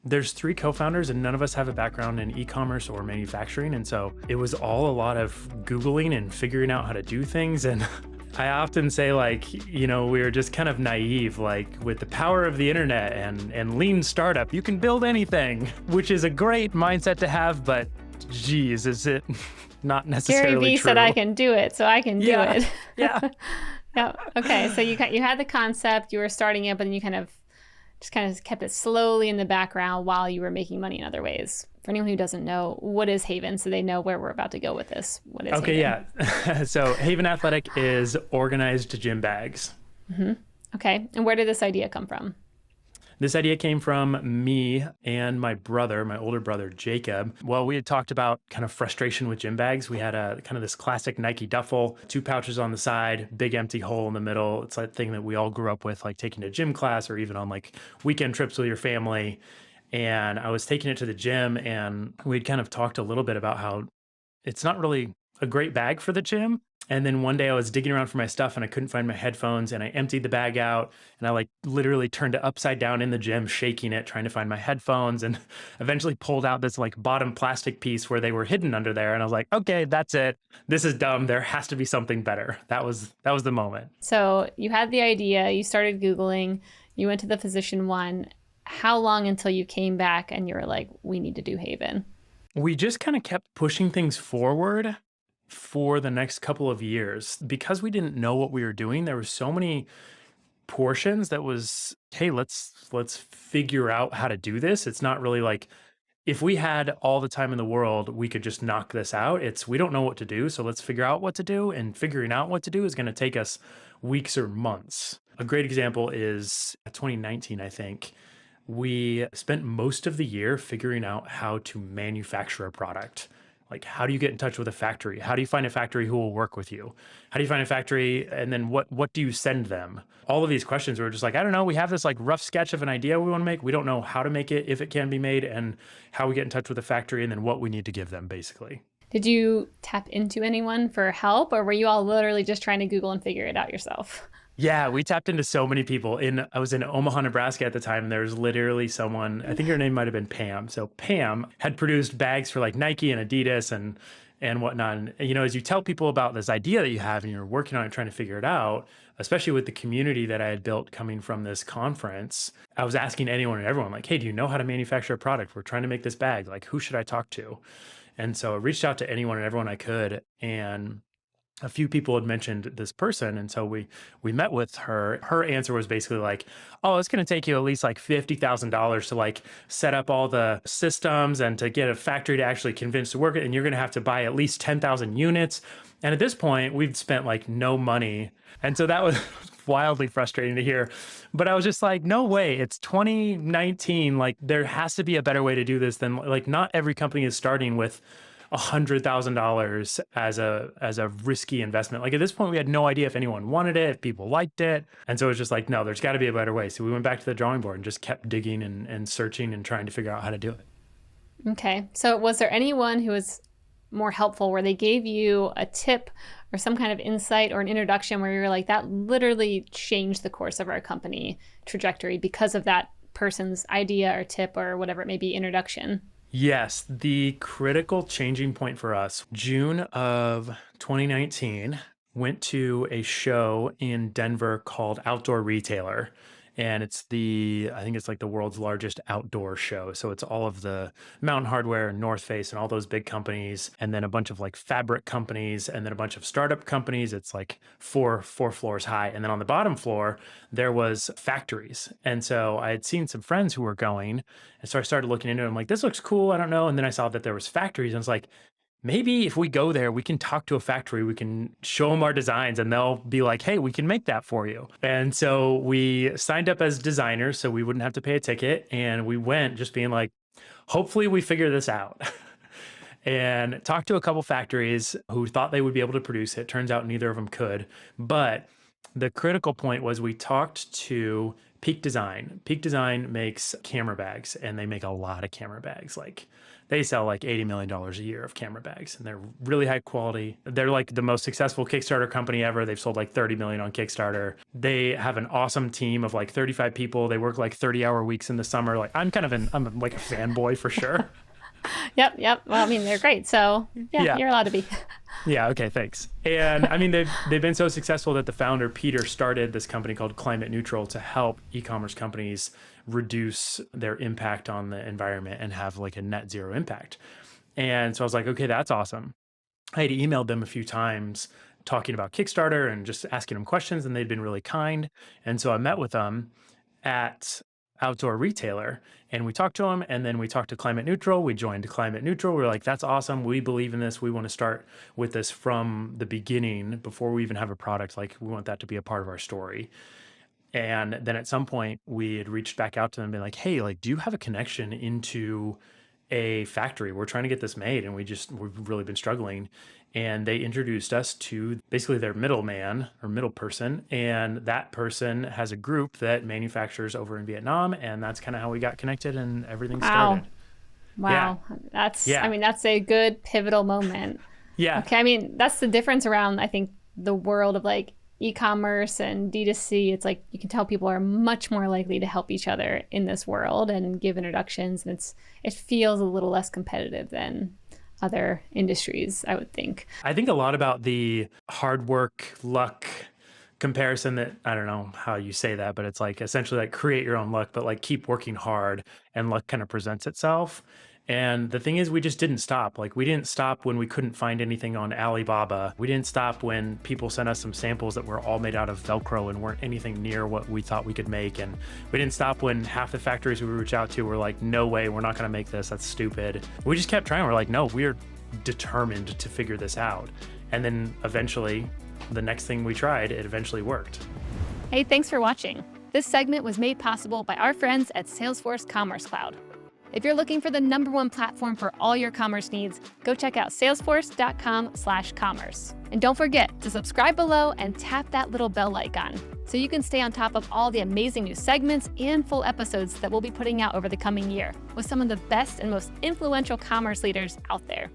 There's three co-founders and none of us have a background in e-commerce or manufacturing. And so it was all a lot of Googling and figuring out how to do things. And I often say like, we were just kind of naive, like with the power of the internet and lean startup, you can build anything, which is a great mindset to have, but geez, is it not necessarily Gary Vee true? said I can do it, so I can do it. Yeah. Yeah. Okay. So you had the concept, you were starting it, but then you kind of kept it slowly in the background while you were making money in other ways. For anyone who doesn't know, what is Haven? So they know where we're about to go with this. What is Okay, Haven? yeah. So Haven Athletic is organized gym bags. Mm-hmm. Okay. And where did this idea come from? This idea came from me and my brother, my older brother, Jacob. Well, we had talked about kind of frustration with gym bags. We had a kind of this classic Nike duffel, two pouches on the side, big empty hole in the middle. It's that thing that we all grew up with, like taking to gym class or even on like weekend trips with your family. And I was taking it to the gym and we'd kind of talked a little bit about how it's not really a great bag for the gym. And then one day I was digging around for my stuff and I couldn't find my headphones and I emptied the bag out and I like literally turned it upside down in the gym, shaking it, trying to find my headphones, and eventually pulled out this like bottom plastic piece where they were hidden under there. And I was like, okay, that's it. This is dumb. There has to be something better. That was the moment. So you had the idea, you started Googling, you went to the physician one. How long until you came back and you were like, we need to do Haven? We just kind of kept pushing things forward for the next couple of years because we didn't know what we were doing. There were so many portions that was, hey, let's figure out how to do this. It's not really like if we had all the time in the world, we could just knock this out. It's we don't know what to do, so let's figure out what to do, and figuring out what to do is going to take us weeks or months. A great example is 2019, I think. We spent most of the year figuring out how to manufacture a product. Like, how do you get in touch with a factory? How do you find a factory who will work with you? How do you find a factory? And then what do you send them? All of these questions were just like, I don't know. We have this like rough sketch of an idea we want to make. We don't know how to make it, if it can be made, and how we get in touch with a factory, and then what we need to give them, basically. Did you tap into anyone for help, or were you all literally just trying to Google and figure it out yourself? Yeah, we tapped into so many people. I was in Omaha, Nebraska at the time. And there was literally someone, I think her name might have been Pam. So Pam had produced bags for like Nike and Adidas and whatnot. And, as you tell people about this idea that you have and you're working on it, trying to figure it out, especially with the community that I had built coming from this conference, I was asking anyone and everyone like, hey, do you know how to manufacture a product? We're trying to make this bag. Like, who should I talk to? And so I reached out to anyone and everyone I could. And a few people had mentioned this person. And so we met with her. Her answer was basically like, oh, it's going to take you at least like $50,000 to like set up all the systems and to get a factory to actually convince to work it. And you're going to have to buy at least 10,000 units. And at this point, we'd spent like no money. And so that was wildly frustrating to hear. But I was just like, no way, it's 2019. Like, there has to be a better way to do this than like, not every company is starting with $100,000 as a risky investment. Like, at this point, we had no idea if anyone wanted it, if people liked it. And so it was just like, no, there's got to be a better way. So we went back to the drawing board and just kept digging and searching and trying to figure out how to do it. Okay. So was there anyone who was more helpful where they gave you a tip or some kind of insight or an introduction where you were like, that literally changed the course of our company trajectory because of that person's idea or tip or whatever it may be, introduction? Yes, the critical changing point for us, June of 2019, went to a show in Denver called Outdoor Retailer. And I think it's like the world's largest outdoor show. So it's all of the Mountain Hardwear and North Face and all those big companies, and then a bunch of like fabric companies, and then a bunch of startup companies. It's like four floors high. And then on the bottom floor, there was factories. And so I had seen some friends who were going. And so I started looking into it. I'm like, this looks cool. I don't know. And then I saw that there was factories. And I was like, maybe if we go there, we can talk to a factory, we can show them our designs, and they'll be like, hey, we can make that for you. And so we signed up as designers so we wouldn't have to pay a ticket. And we went just being like, hopefully we figure this out. And talked to a couple factories who thought they would be able to produce it. Turns out neither of them could. But the critical point was we talked to Peak Design. Peak Design makes camera bags, and they make a lot of camera bags. Like they sell like $80 million a year of camera bags, and they're really high quality. They're like the most successful Kickstarter company ever. They've sold like 30 million on Kickstarter. They have an awesome team of like 35 people. They work like 30-hour weeks in the summer. Like I'm like a fanboy for sure. Yep. Well, I mean, they're great. So yeah. You're allowed to be. Yeah. Okay. Thanks. And I mean, they've been so successful that the founder, Peter, started this company called Climate Neutral to help e-commerce companies reduce their impact on the environment and have like a net zero impact. And so I was like, okay, that's awesome. I had emailed them a few times talking about Kickstarter and just asking them questions, and they'd been really kind. And so I met with them at Outdoor Retailer, and we talked to them, and then we talked to Climate Neutral. We joined Climate Neutral. We were like, that's awesome. We believe in this. We want to start with this from the beginning before we even have a product. Like we want that to be a part of our story. And then at some point we had reached back out to them and been like, hey, like, do you have a connection into a factory? We're trying to get this made, and we've really been struggling. And they introduced us to basically their middleman or middle person. And that person has a group that manufactures over in Vietnam. And that's kind of how we got connected and everything started. Wow. Yeah. I mean, that's a good pivotal moment. Yeah. Okay. I mean, that's the difference around, I think, the world of like e-commerce and D2C. It's like you can tell people are much more likely to help each other in this world and give introductions. And it feels a little less competitive than other industries, I would think. I think a lot about the hard work, luck comparison that, I don't know how you say that, but it's like essentially like create your own luck, but like keep working hard and luck kind of presents itself. And the thing is, we just didn't stop. Like we didn't stop when we couldn't find anything on Alibaba. We didn't stop when people sent us some samples that were all made out of Velcro and weren't anything near what we thought we could make. And we didn't stop when half the factories we reached out to were like, no way, we're not gonna make this, that's stupid. We just kept trying. We're like, no, we're determined to figure this out. And then eventually, the next thing we tried, it eventually worked. Hey, thanks for watching. This segment was made possible by our friends at Salesforce Commerce Cloud. If you're looking for the #1 platform for all your commerce needs, go check out salesforce.com/commerce. And don't forget to subscribe below and tap that little bell icon so you can stay on top of all the amazing new segments and full episodes that we'll be putting out over the coming year with some of the best and most influential commerce leaders out there.